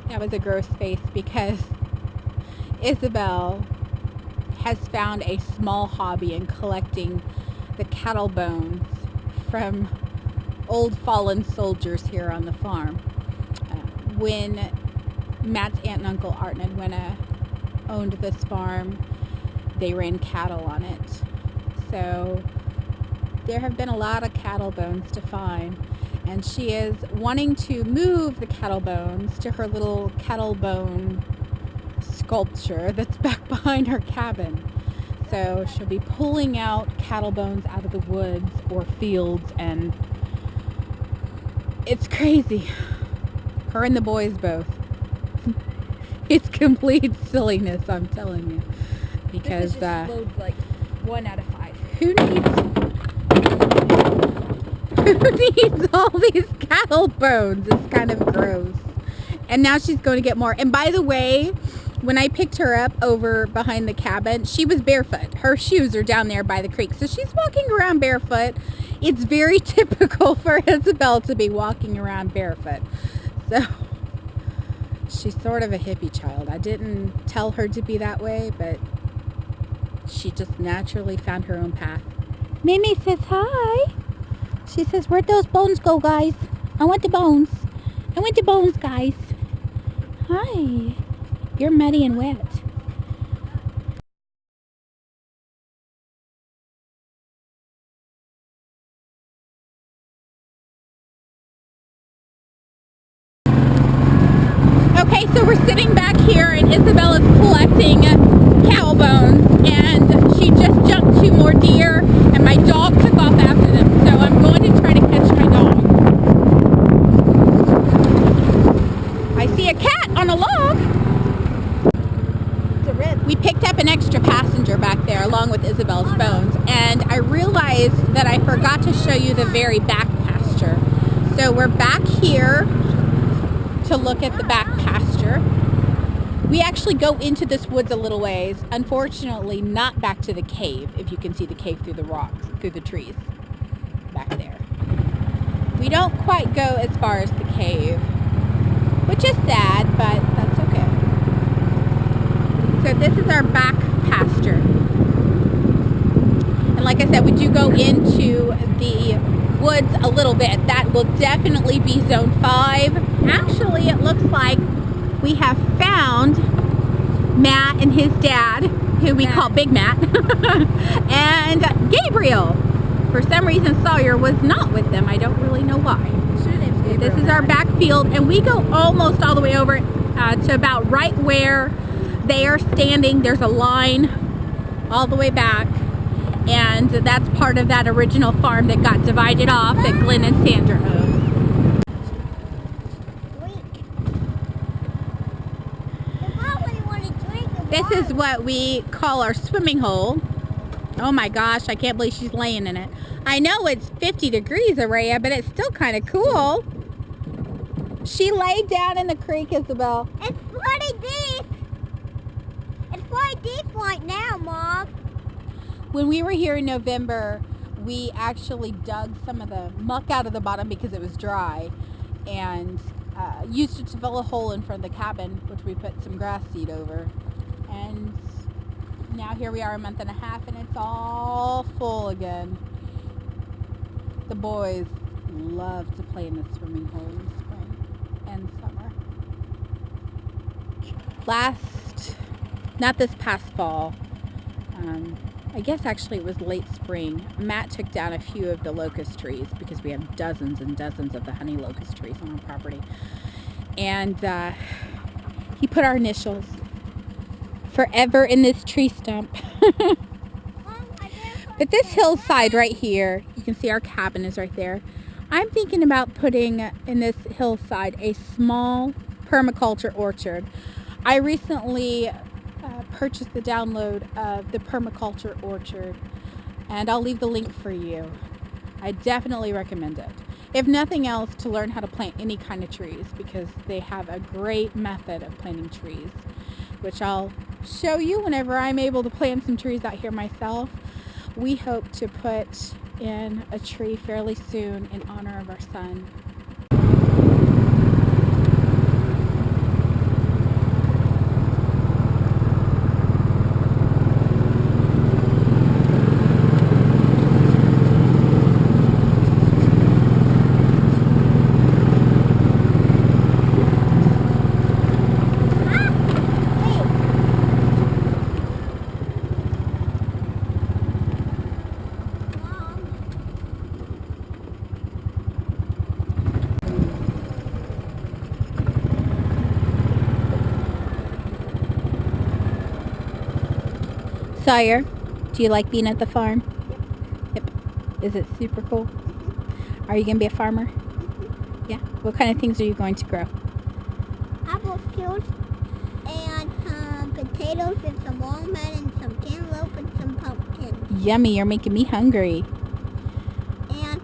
That was a gross face because Isabel has found a small hobby in collecting the cattle bones from old fallen soldiers here on the farm. When Matt's aunt and uncle Art and Edwina owned this farm, they ran cattle on it. So there have been a lot of cattle bones to find, and she is wanting to move the cattle bones to her little cattle bone sculpture that's back behind her cabin. So she'll be pulling out cattle bones out of the woods or fields, and it's crazy. Her and the boys both. It's complete silliness, I'm telling you. Because this loads like 1 out of 5. Who needs all these cattle bones? It's kind of gross. And now she's going to get more. And by the way, when I picked her up over behind the cabin, she was barefoot. Her shoes are down there by the creek. So she's walking around barefoot. It's very typical for Isabel to be walking around barefoot. So she's sort of a hippie child. I didn't tell her to be that way, but she just naturally found her own path. Mimi says hi. She says, where'd those bones go, guys? I want the bones. I want the bones, guys. Hi. You're muddy and wet. Okay, so we're sitting back here and Isabel is collecting cow bones, and she just jumped 2 more deer and my dog took off after them, so I'm going to try to catch my dog. I see a cat on a log. It's a red. We picked up an extra passenger back there along with Isabel's bones, and I realized that I forgot to show you the very back pasture. So we're back here to look at the back pasture. We actually go into this woods a little ways. Unfortunately, not back to the cave, if you can see the cave through the rocks, through the trees back there. We don't quite go as far as the cave, which is sad, but that's okay. So this is our back pasture. And like I said, we do go into the woods a little bit. That will definitely be zone 5. Actually, it looks like we have found Matt and his dad, who we call Big Matt, and Gabriel. For some reason, Sawyer was not with them. I don't really know why. This is our back field, and we go almost all the way over to about right where they are standing. There's a line all the way back, and that's part of that original farm that got divided off that Glenn and Sandra owned. This is what we call our swimming hole. Oh my gosh, I can't believe she's laying in it. I know it's 50 degrees, Araya, but it's still kind of cool. She laid down in the creek, Isabel. It's pretty deep. It's quite deep right now, Mom. When we were here in November, we actually dug some of the muck out of the bottom because it was dry, and used it to fill a hole in front of the cabin, which we put some grass seed over. And now here we are a month and a half, and it's all full again. The boys love to play in the swimming hole in spring and summer. Not this past fall, I guess actually it was late spring, Matt took down a few of the locust trees because we have dozens and dozens of the honey locust trees on our property. And he put our initials, forever in this tree stump. But this hillside right here, you can see our cabin is right there. I'm thinking about putting in this hillside a small permaculture orchard. I recently purchased the download of the permaculture orchard, and I'll leave the link for you. I definitely recommend it. If nothing else, to learn how to plant any kind of trees, because they have a great method of planting trees, which I'll show you whenever I'm able to plant some trees out here myself. We hope to put in a tree fairly soon in honor of our son. Sawyer, do you like being at the farm? Yep. Is it super cool? Are you going to be a farmer? Yeah. What kind of things are you going to grow? Apple peels and some potatoes and some walnut and some cantaloupe and some pumpkins. Yummy, you're making me hungry. And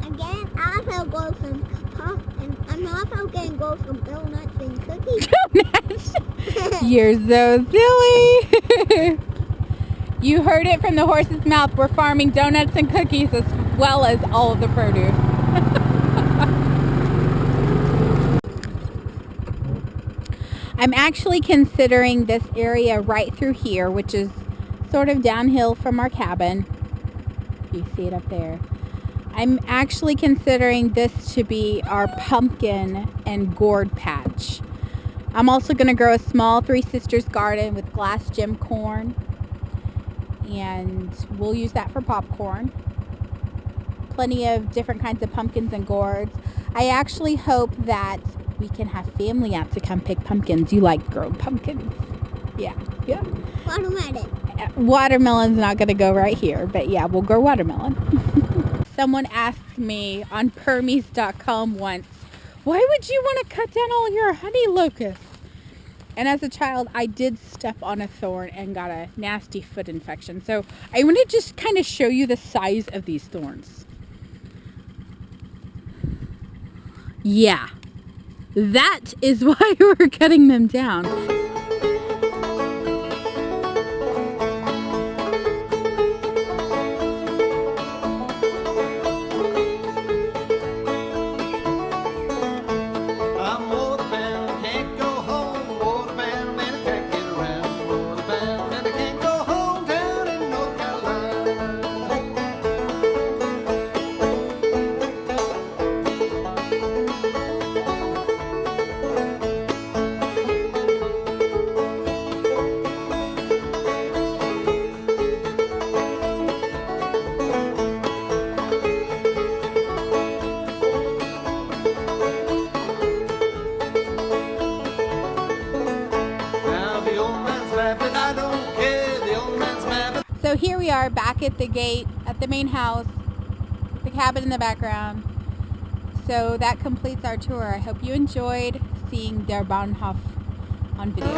again, also grow some pumpkins. I'm also going to grow some donuts and cookies. Donuts? You're so silly. You heard it from the horse's mouth. We're farming donuts and cookies as well as all of the produce. I'm actually considering this area right through here, which is sort of downhill from our cabin. You see it up there. I'm actually considering this to be our pumpkin and gourd patch. I'm also going to grow a small Three Sisters garden with glass gem corn, and we'll use that for popcorn. Plenty of different kinds of pumpkins and gourds. I actually hope that we can have family out to come pick pumpkins. You like growing pumpkins? Yeah. Watermelon. Watermelon's not going to go right here, but yeah, we'll grow watermelon. Someone asked me on Permies.com once, why would you want to cut down all your honey locusts? And as a child, I did step on a thorn and got a nasty foot infection. So I want to just kind of show you the size of these thorns. Yeah, that is why we're cutting them down. So here we are back at the gate at the main house, the cabin in the background. So that completes our tour. I hope you enjoyed seeing Der Bahnhof on video.